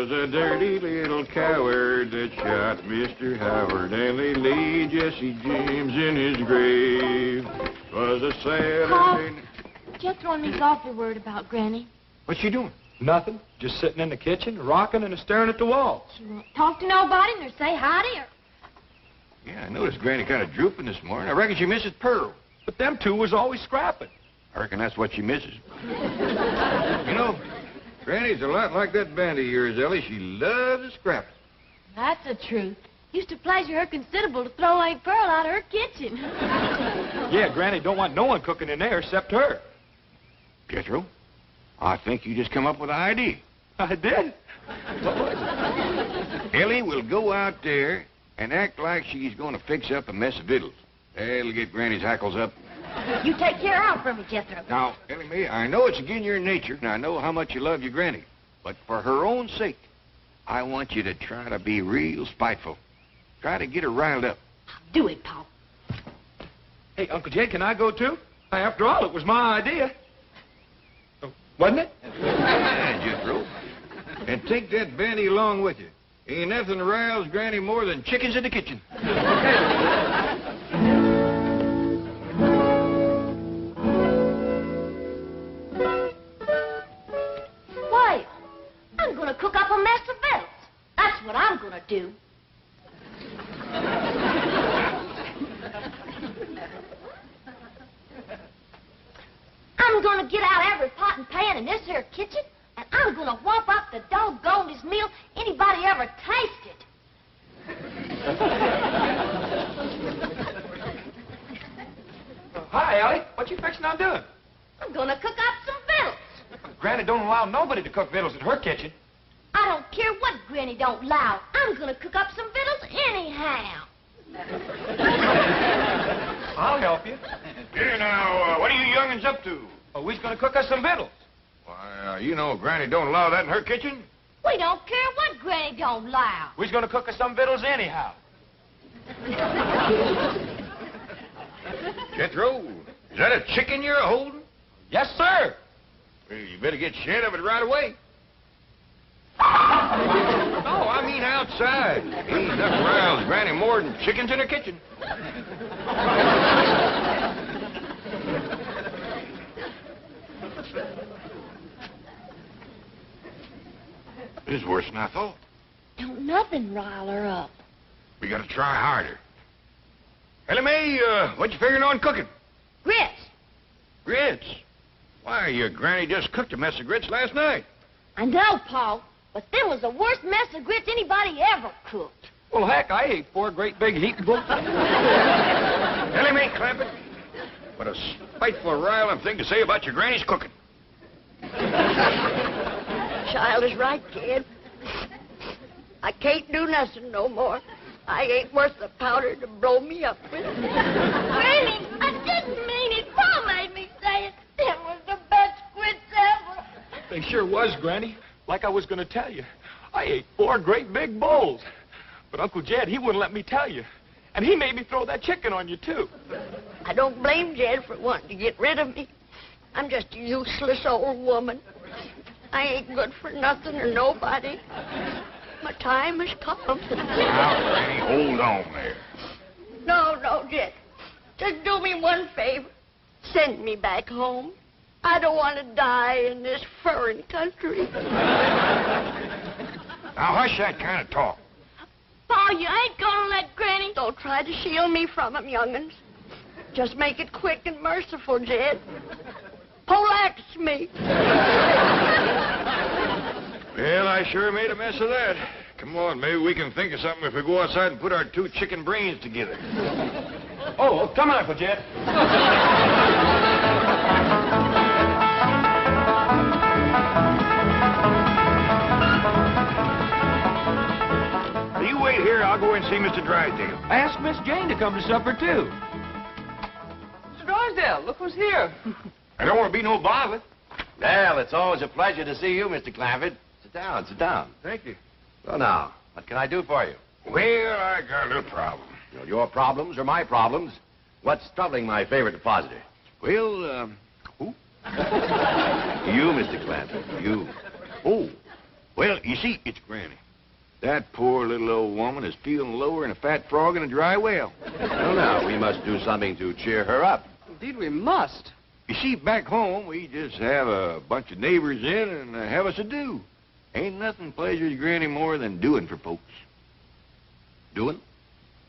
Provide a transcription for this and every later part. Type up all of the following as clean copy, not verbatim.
'Twas a dirty little coward that shot Mr. Howard, and they laid Jesse James in his grave. 'Twas a sad... Paul, Jethro and me's awfully worried about Granny. What's she doing? Nothing. Just sitting in the kitchen, rocking and staring at the walls. She won't talk to nobody nor say hi to her. Yeah, I noticed Granny kind of drooping this morning. I reckon she misses Pearl. But them two was always scrapping. I reckon that's what she misses. You know, Granny's a lot like that band of yours, Ellie. She loves a scrap. That's the truth. Used to pleasure her considerable to throw Aunt Pearl out of her kitchen. Yeah, Granny don't want no one cooking in there except her. Jethro, I think you just come up with an idea. I did? What was it? Ellie will go out there and act like she's going to fix up a mess of victuals. That'll get Granny's hackles up. You take care of her for me, Jethro. Now, Ellie Mae, I know it's against your nature, and I know how much you love your Granny. But for her own sake, I want you to try to be real spiteful. Try to get her riled up. Do it, Paul. Hey, Uncle Jed, can I go too? After all, it was my idea. Wasn't it? Yeah, Jethro. And take that bandy along with you. Ain't nothing riles Granny more than chickens in the kitchen. Why, I'm going to cook up a mess of victuals. That's what I'm going to do. I'm going to get out every pot and pan in this here kitchen, and I'm going to whop up the doggonedest meal anybody ever tasted. Hi, Allie. What you fixing on doing? I'm going to cook up some victuals. Granny don't allow nobody to cook victuals at her kitchen. I don't care what Granny don't allow. I'm going to cook up some victuals anyhow. I'll help you. Here now, what are you young'uns up to? Oh, we's going to cook us some victuals. Why, you know Granny don't allow that in her kitchen. We don't care what Granny don't allow. We's going to cook us some victuals anyhow. Jethro, is that a chicken you're holding? Yes, sir. Well, you better get shed of it right away. No, I mean outside. Ain't nothing riles Granny more than chickens in her kitchen. This is worse than I thought. Don't nothing rile her up. We gotta try harder. Ellie Mae, what you figuring on cooking? Grits. Grits? Why, your Granny just cooked a mess of grits last night. I know, Paul, but them was the worst mess of grits anybody ever cooked. Well, heck, I ate 4 great big heaping books. Ellie Mae Clampett, what a spiteful, riling thing to say about your Granny's cooking. Child is right, kid. I can't do nothing no more. I ain't worth the powder to blow me up with. Granny, I didn't mean it. Paul made me say it. Them was the best grits ever. They sure was, Granny. Like I was going to tell you. I ate 4 great big bowls. But Uncle Jed, he wouldn't let me tell you. And he made me throw that chicken on you, too. I don't blame Jed for wanting to get rid of me. I'm just a useless old woman. I ain't good for nothing or nobody. My time has come. Now, Granny, hold on there. No, Jed. Just do me one favor. Send me back home. I don't want to die in this foreign country. Now, hush that kind of talk. Paul, you ain't gonna let Granny... Don't try to shield me from him, young'uns. Just make it quick and merciful, Jed. Poleaxe me. Well, I sure made a mess of that. Come on, maybe we can think of something if we go outside and put our 2 chicken brains together. Oh, come on, Uncle Jed. You wait here. I'll go and see Mr. Drysdale. I asked Miss Jane to come to supper, too. Mr. Drysdale, look who's here. I don't want to be no bother. Well, it's always a pleasure to see you, Mr. Clampett. Sit down, sit down. Thank you. So now, what can I do for you? Well, I got a little problem. You know, your problems are my problems. What's troubling my favorite depositor? Well, who? You, Mr. Clampett, you. Oh, Well, you see, it's Granny. That poor little old woman is feeling lower than a fat frog in a dry well. Well, now, we must do something to cheer her up. Indeed, we must. You see, back home, we just have a bunch of neighbors in and have us a do. Ain't nothing pleasures Granny more than doing for folks. Doing?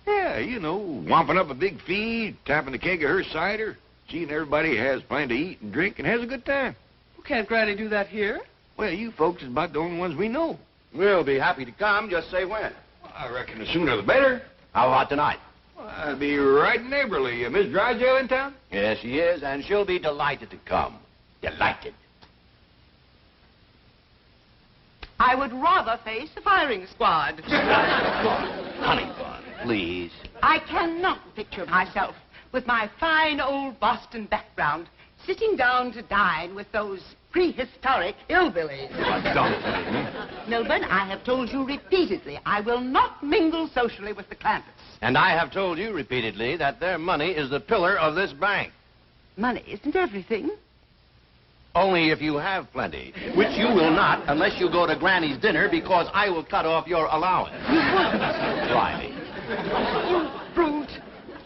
Yeah, you know, wamping up a big feed, tapping a keg of her cider, seeing everybody has plenty to eat and drink and has a good time. Well, can't Granny do that here? Well, you folks is about the only ones we know. We'll be happy to come. Just say when. Well, I reckon the sooner the better. How about tonight? Well, I'll be right neighborly. Miss Drysdale in town? Yes, she is, and she'll be delighted to come. Delighted. I would rather face the firing squad. Honey bun, please. I cannot picture myself with my fine old Boston background sitting down to dine with those prehistoric hillbillies. Don't. Milburn, I have told you repeatedly I will not mingle socially with the Clampetts. And I have told you repeatedly that their money is the pillar of this bank. Money isn't everything. Only if you have plenty, which you will not unless you go to Granny's dinner because I will cut off your allowance. Try me. You brute.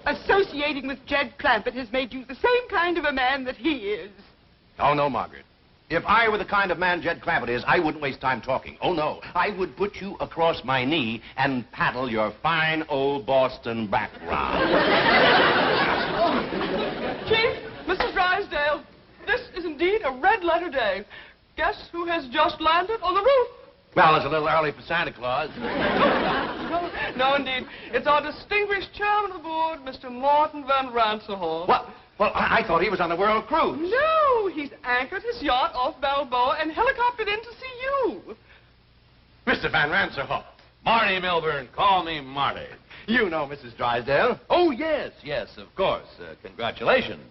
Associating with Jed Clampett has made you the same kind of a man that he is. Oh, no, Margaret. If I were the kind of man Jed Clampett is, I wouldn't waste time talking. Oh, no. I would put you across my knee and paddle your fine old Boston background. Chief, Mrs. Drysdale, this is indeed a red-letter day. Guess who has just landed on the roof? Well, it's a little early for Santa Claus. No, indeed. It's our distinguished chairman of the board, Mr. Martin Van Ransehorn. What? Well, I thought he was on the world cruise. No, he's anchored his yacht off Balboa and helicoptered in to see you. Mr. Van Ransehorn. Marty Milburn. Call me Marty. You know Mrs. Drysdale. Oh, yes, of course. Congratulations.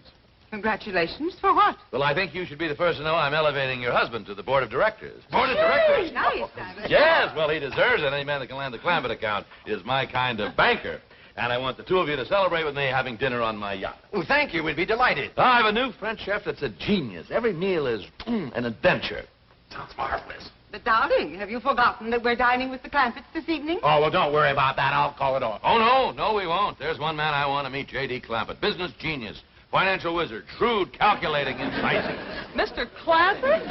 Congratulations for what? Well, I think you should be the first to know I'm elevating your husband to the board of directors. Board of directors? Nice. Yes, well, he deserves it. Any man that can land the Clampett account is my kind of banker. And I want the two of you to celebrate with me having dinner on my yacht. Well, thank you. We'd be delighted. I have a new French chef that's a genius. Every meal is an adventure. Sounds marvelous. But, darling, have you forgotten that we're dining with the Clampetts this evening? Oh, well, don't worry about that. I'll call it off. Oh, no, we won't. There's one man I want to meet, J.D. Clampett. Business genius, financial wizard, shrewd, calculating, incisive. Mr. Clampett?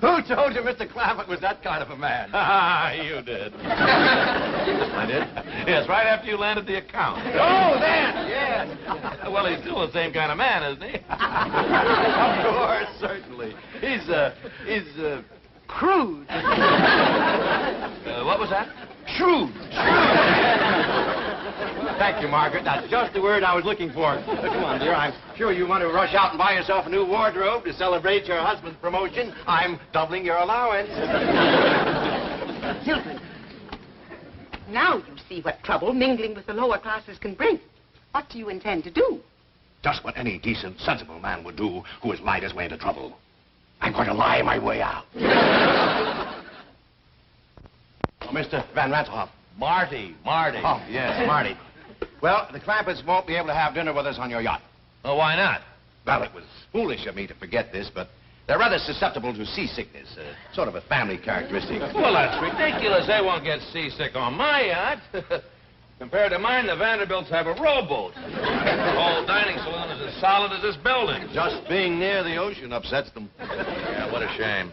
Who told you Mr. Clampett was that kind of a man? You did. I did? Yes, right after you landed the account. Oh, then, yes. Well, he's still the same kind of man, isn't he? Of course, certainly. He's Crude. What was that? shrewd. Thank you, Margaret. That's just the word I was looking for. Come on, dear. I'm sure you want to rush out and buy yourself a new wardrobe to celebrate your husband's promotion. I'm doubling your allowance. Hilton, now you see what trouble mingling with the lower classes can bring. What do you intend to do? Just what any decent, sensible man would do who has lied his way into trouble. I'm going to lie my way out. Oh, Mr. Van Ranshoff. Marty. Oh, yes, Marty. Well, the Clampetts won't be able to have dinner with us on your yacht. Oh, why not? Well, it was foolish of me to forget this, but they're rather susceptible to seasickness, sort of a family characteristic. Well, that's ridiculous. They won't get seasick on my yacht. Compared to mine, the Vanderbilts have a rowboat. The whole dining saloon is as solid as this building. Just being near the ocean upsets them. Yeah, what a shame.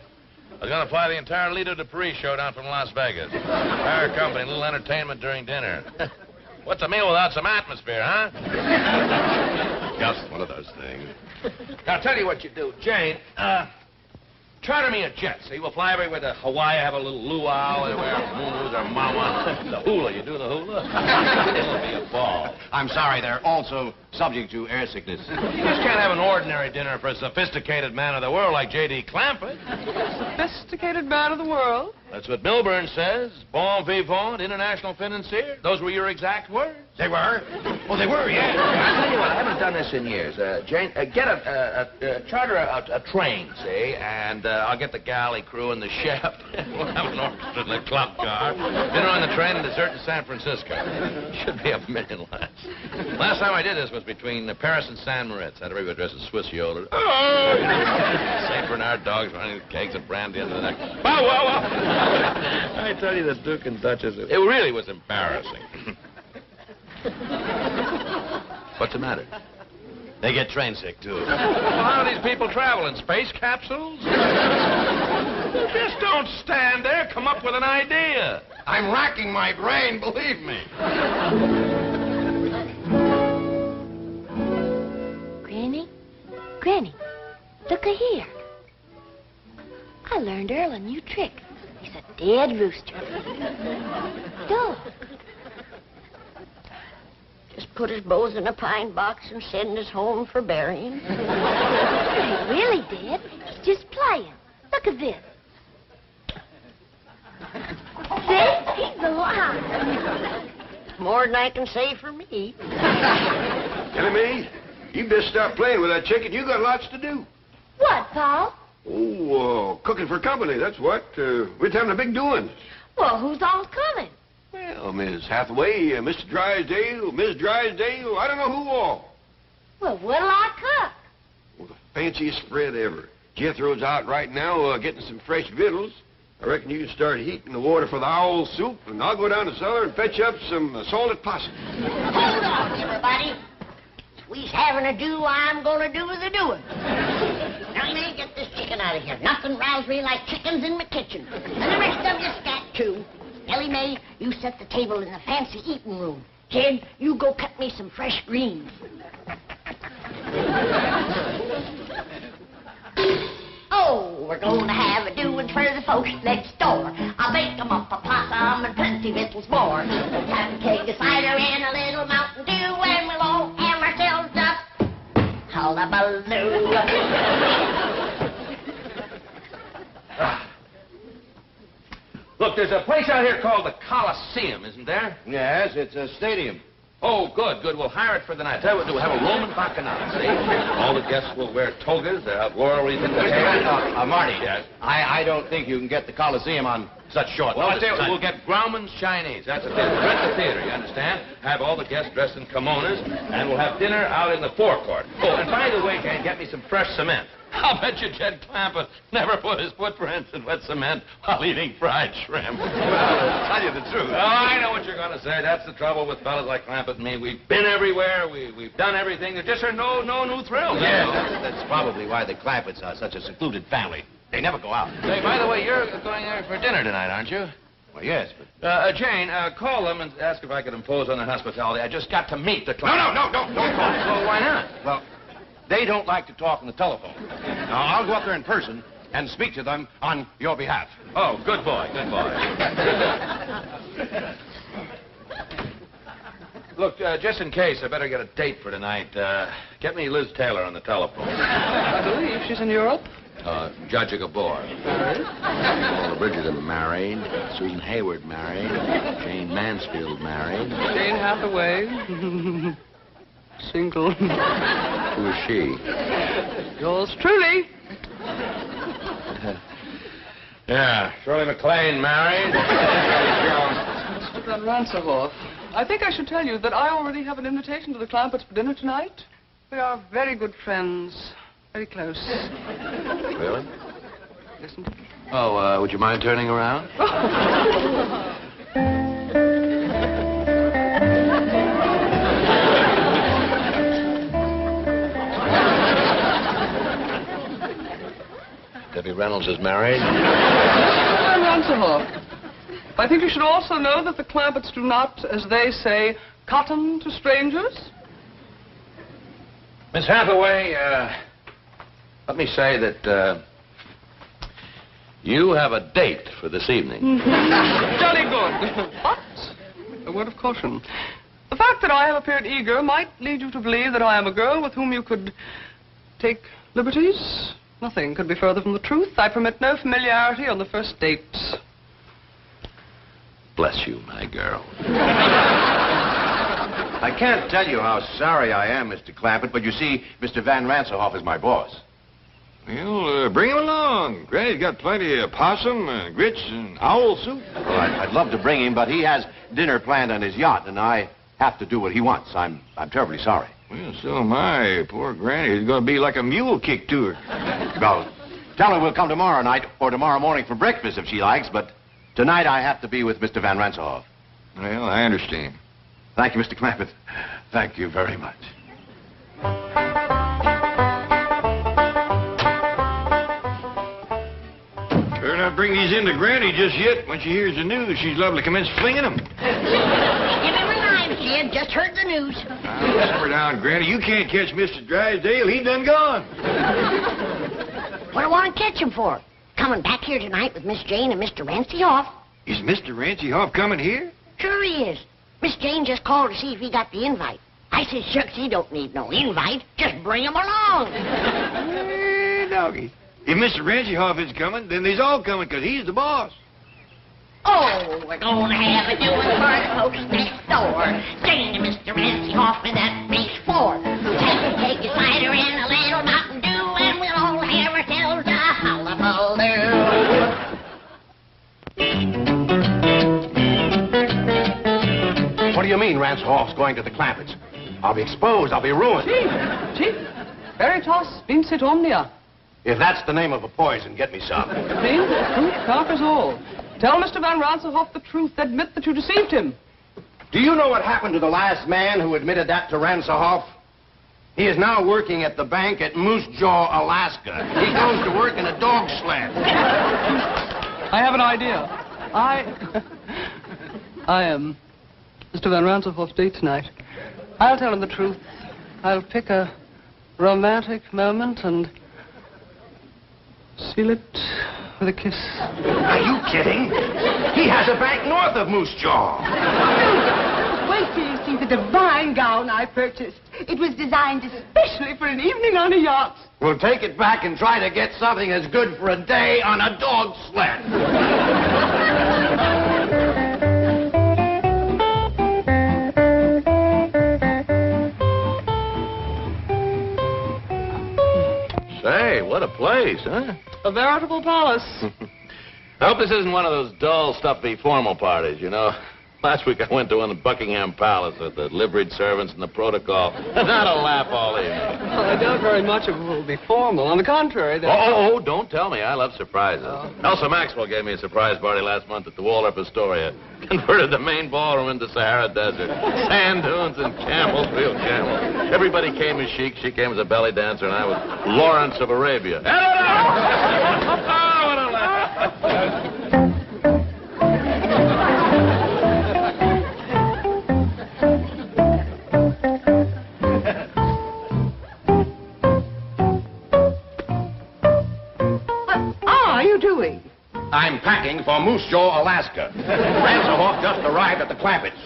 I was going to fly the entire Lido de Paris show down from Las Vegas. Entire company, a little entertainment during dinner. What's a meal without some atmosphere, huh? Just one of those things. Now, I'll tell you what you do. Jane, charter me a jet, see? We'll fly everywhere to Hawaii, have a little luau, everywhere, moons or mama. The hula, you do the hula? It'll be a ball. I'm sorry, they're also subject to air sickness. You just can't have an ordinary dinner for a sophisticated man of the world like J.D. Clampett. Sophisticated man of the world? That's what Milburn says. Bon vivant, international financier. Those were your exact words. They were? Oh, they were, yeah. I tell you what, I haven't done this in years. Jane, get charter a train, see, and I'll get the galley crew and the chef. We'll have an orchestra in the club car. Dinner on the train and dessert in San Francisco. Should be $1 million less. Last time I did this was between Paris and San Moritz. Had everybody dressed as Swiss yodel. St. Bernard dogs running with kegs of brandy. end of the night. Bow, wow, wow. I tell you, the Duke and Duchess, it really was embarrassing. What's the matter? They get train sick, too. Well, how do these people travel? In space capsules? Just don't stand there. Come up with an idea. I'm racking my brain, believe me. Granny, look-a here. I learned Earl a new trick. He's a dead rooster. Dog. Just put his bows in a pine box and send us home for burying. He ain't really dead. He's just playing. Look at this. See? He's alive. More than I can say for me. Ellie, you just stop playing with that chicken. You got lots to do. What, Paul? Oh, cooking for company, that's what. We're having a big doings. Well, who's all coming? Well, Miss Hathaway, Mr. Drysdale, Miss Drysdale, I don't know who all. Well, what'll I cook? Well, the fanciest spread ever. Jethro's out right now getting some fresh victuals. I reckon you can start heating the water for the owl soup, and I'll go down to the cellar and fetch up some salted possum. Hold on, everybody. We's having a do, I'm gonna do the doing. Now, man, get this chicken out of here. Nothing riles me like chickens in my kitchen. And the rest of you scat, too. Ellie Mae, you set the table in the fancy eating room. Jed, you go cut me some fresh greens. Oh, we're going to have a doing for the folks next door. I'll bake 'em up a possum and plenty victuals more. We'll have a keg of cider and a little Mountain Dew, and we'll all have ourselves up hullabaloo. Look, there's a place out here called the Coliseum, isn't there? Yes, it's a stadium. Oh, good. We'll hire it for the night. Tell you what, we'll have a Roman bacchanal, see? All the guests will wear togas. They'll have laurel wreaths in the hair. Marty, Yes? I don't think you can get the Coliseum on such short Well, I'll notice. tell you what, we'll get Grauman's Chinese. That's the theater. Rent the theater, you understand? Have all the guests dressed in kimonos, and we'll have dinner out in the forecourt. Oh, and by the way, Jane, get me some fresh cement. I'll bet you Jed Clampett never put his footprints in wet cement while eating fried shrimp. Well, to tell you the truth. Oh, I know what you're going to say. That's the trouble with fellas like Clampett and me. We've been everywhere. We've done everything. There just are no new thrills. Yeah, that's probably why the Clampetts are such a secluded family. They never go out. Hey, by the way, you're going there for dinner tonight, aren't you? Well, yes, but... Jane, call them and ask if I could impose on their hospitality. I just got to meet the Clampett. No, don't call. Well, why not? Well, they don't like to talk on the telephone. Now, I'll go up there in person and speak to them on your behalf. Oh, good boy. Look, just in case, I better get a date for tonight. Get me Liz Taylor on the telephone. I believe she's in Europe. Judge Gabor. Paula Bridgerton married. Susan Hayward married. Jane Mansfield married. Jane Hathaway. Single. Who is she? Yours truly. Yeah, Shirley MacLaine married. Mr. Van Ranserhoff, I think I should tell you that I already have an invitation to the Clampetts for dinner tonight. We are very good friends. Very close. Really? Listen. Oh, would you mind turning around? Debbie Reynolds is married. Van Ranserhoff, I think you should also know that the Clampetts do not, as they say, cotton to strangers. Miss Hathaway, let me say that you have a date for this evening. Jolly good. But, a word of caution. The fact that I have appeared eager might lead you to believe that I am a girl with whom you could take liberties. Nothing could be further from the truth. I permit no familiarity on the first date. Bless you, my girl. I can't tell you how sorry I am, Mr. Clampett, but you see, Mr. Van Ranserhoff is my boss. Well, bring him along. Granny's got plenty of possum, grits, and owl soup. Well, I'd love to bring him, but he has dinner planned on his yacht, and I have to do what he wants. I'm terribly sorry. Well, so am I. Poor Granny is going to be like a mule kick to her. Well, Tell her we'll come tomorrow night or tomorrow morning for breakfast if she likes, but tonight I have to be with Mr. Van Ranselhoff. Well, I understand. Thank you, Mr. Clampett. Thank you very much. Better not bring these in to Granny just yet. When she hears the news, she's liable to commence flinging them. Give him a knife, kid. Just heard the news. Simmer down, Granny. You can't catch Mr. Drysdale. He done gone. What do I want to catch him for? Coming back here tonight with Miss Jane and Mr. Ranselhoff. Is Mr. Ranselhoff coming here? Sure he is. Miss Jane just called to see if he got the invite. I said, shucks, he don't need no invite. Just bring him along. Doggy. If Mr. Ranselhoff is coming, then they's all coming, because he's the boss. Oh, we're gonna have a doing for the folks next door. Jane and Mr. Ranselhoff in that base floor. Take a cider and a little Mountain Dew, and we'll all have ourselves a hullabaloo. What do you mean Ranselhoff's going to the Clampetts? I'll be exposed. I'll be ruined. Chief, veritas vincit omnia. If that's the name of a poison, get me some. See, truth conquers all. Tell Mr. Van Ranselhoff the truth. Admit that you deceived him. Do you know what happened to the last man who admitted that to Ranselhoff? He is now working at the bank at Moose Jaw, Alaska. He goes to work in a dog sled. I have an idea. I am Mr. Van Ranselhoff's date tonight. I'll tell him the truth. I'll pick a romantic moment and seal it with a kiss. Are you kidding? He has a bank north of Moose Jaw. Wait till you see the divine gown I purchased. It was designed especially for an evening on a yacht. We'll take it back and try to get something as good for a day on a dog sled. Say, what a place, huh? A veritable palace. I hope this isn't one of those dull, stuffy, formal parties, you know. Last week I went to one at Buckingham Palace with the liveried servants and the protocol. Not a laugh all evening. Well, I doubt very much it will be formal. On the contrary, Don't tell me. I love surprises. Elsa Maxwell gave me a surprise party last month at the Waldorf Astoria. Converted the main ballroom into Sahara Desert. Sand dunes and camels, real camels. Everybody came as chic. She came as a belly dancer, and I was Lawrence of Arabia. Oh, what a laugh. I'm packing for Moose Jaw, Alaska. Ranselhoff just arrived at the Clampetts.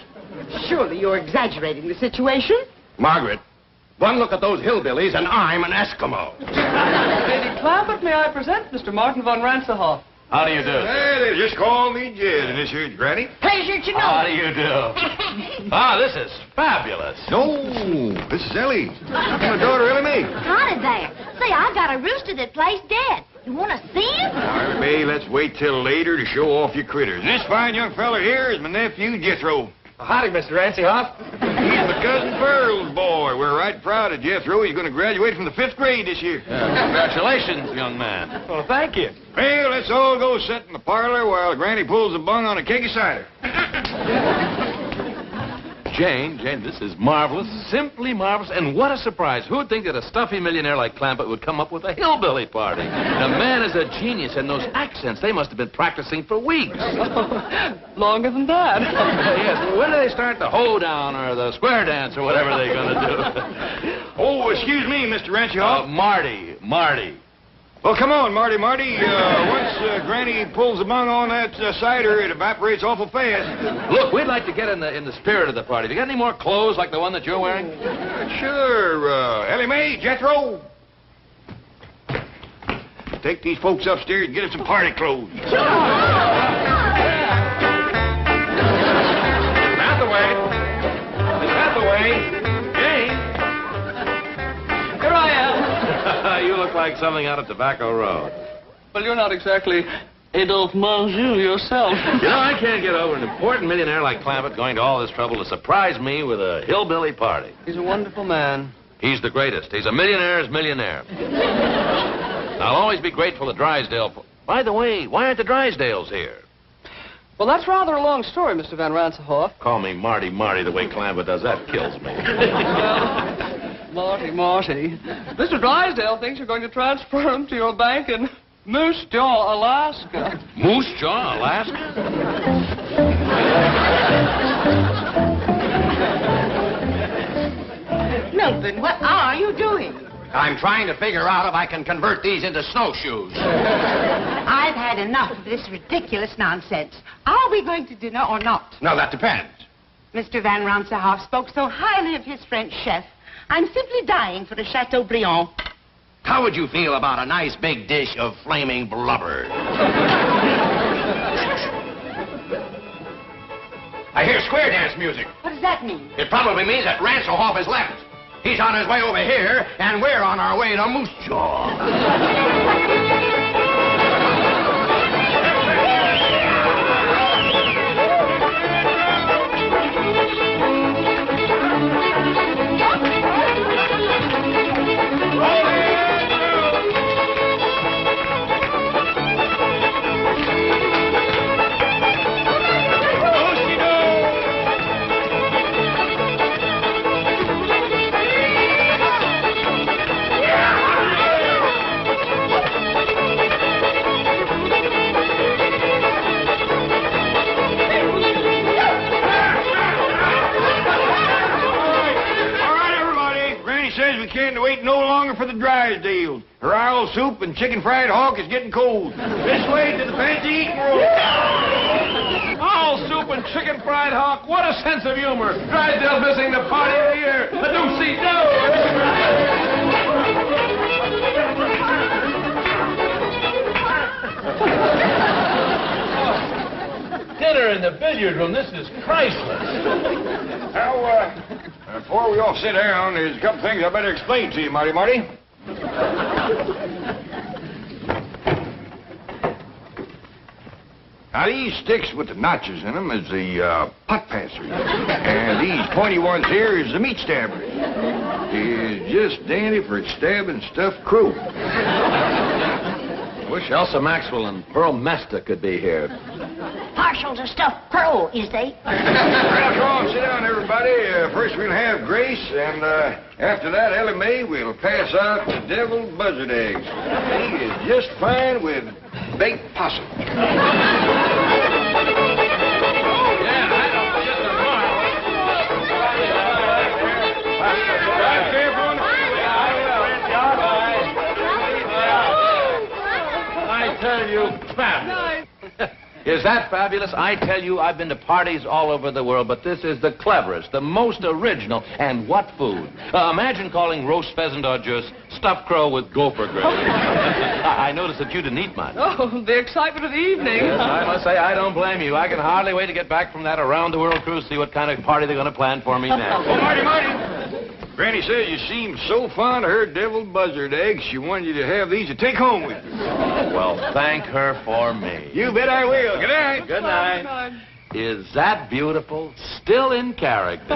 Surely you're exaggerating the situation. Margaret, one look at those hillbillies and I'm an Eskimo. Lady Clampett, may I present Mr. Martin von Ranselhoff? How do you do? Hey, they just call me Jed, and this here's Granny. Pleasure to know. How do you do? This is fabulous. No, this is Ellie. My daughter, Ellie Mae. Howdy there. Say, I got a rooster that plays dead. You want to see him? All right, Mae, let's wait till later to show off your critters. This fine young fella here is my nephew, Jethro. Howdy, Mr. Ranselhoff. He's my cousin Pearl's boy. We're right proud of Jethro. He's going to graduate from the 5th grade this year. Congratulations, young man. Well, thank you. Well, let's all go sit in the parlor while Granny pulls the bung on a keg of cider. Jane, this is marvelous, simply marvelous, and what a surprise. Who'd think that a stuffy millionaire like Clampett would come up with a hillbilly party? The man is a genius, and those accents, they must have been practicing for weeks. Longer than that. Yes, when do they start the hoedown or the square dance or whatever they're going to do? Oh, excuse me, Mr. Ranselhoff. Marty. Well, come on, Marty. Once Granny pulls the bung on that cider, it evaporates awful fast. Look, we'd like to get in the spirit of the party. Have you got any more clothes like the one that you're wearing? Sure. Ellie Mae, Jethro. Take these folks upstairs and get them some party clothes. Out the way. Jane. Here I am. You look like something out of Tobacco Road. Well, you're not exactly Adolphe Manjou yourself. You know, I can't get over an important millionaire like Clampett going to all this trouble to surprise me with a hillbilly party. He's a wonderful man. He's the greatest. He's a millionaire's millionaire. I'll always be grateful to Drysdale. By the way, why aren't the Drysdales here? Well, that's rather a long story, Mr. Van Ransenhoff. Call me Marty the way Clampett does. That kills me. Well, Marty. Mr. Drysdale thinks you're going to transfer him to your bank in Moose Jaw, Alaska. Moose Jaw, Alaska? Milton, what are you doing? I'm trying to figure out if I can convert these into snowshoes. I've had enough of this ridiculous nonsense. Are we going to dinner or not? No, that depends. Mr. Van Ransenhoff spoke so highly of his French chef. I'm simply dying for a Chateaubriand. How would you feel about a nice big dish of flaming blubber? I hear square dance music. What does that mean? It probably means that Ranselhoff has left. He's on his way over here, and we're on our way to Moose Jaw. Can't wait no longer for the Drysdales. Her owl soup and chicken fried hawk is getting cold. This way to the fancy eating room. Owl soup and chicken fried hawk. What a sense of humor. Drysdale missing the party of the year. A doozy do. Dinner in the billiard room. This is priceless. Now, before we all sit down, there's a couple things I better explain to you, Marty. Now, these sticks with the notches in them is the pot passers. And these pointy ones here is the meat stabbers. Is just dandy for stabbing stuffed crow. Wish Elsa Maxwell and Pearl Mesta could be here. Partial to stuffed crow, is they? Well, come on, sit down, everybody. First we'll have Grace, and after that, Ellie Mae will pass out the deviled buzzard eggs. He is just fine with baked possum. I tell you, fabulous. Is that fabulous? I tell you, I've been to parties all over the world, but this is the cleverest, the most original, and what food? Imagine calling roast pheasant or just stuffed crow with gopher gravy. I noticed that you didn't eat much. Oh, the excitement of the evening. Yes, I must say, I don't blame you. I can hardly wait to get back from that around-the-world cruise, see what kind of party they're going to plan for me next. Oh, Marty. Granny says you seem so fond of her deviled buzzard eggs, she wanted you to have these to take home with you. Well, thank her for me. You bet I will. Good night. Good night. Is that beautiful? Still in character.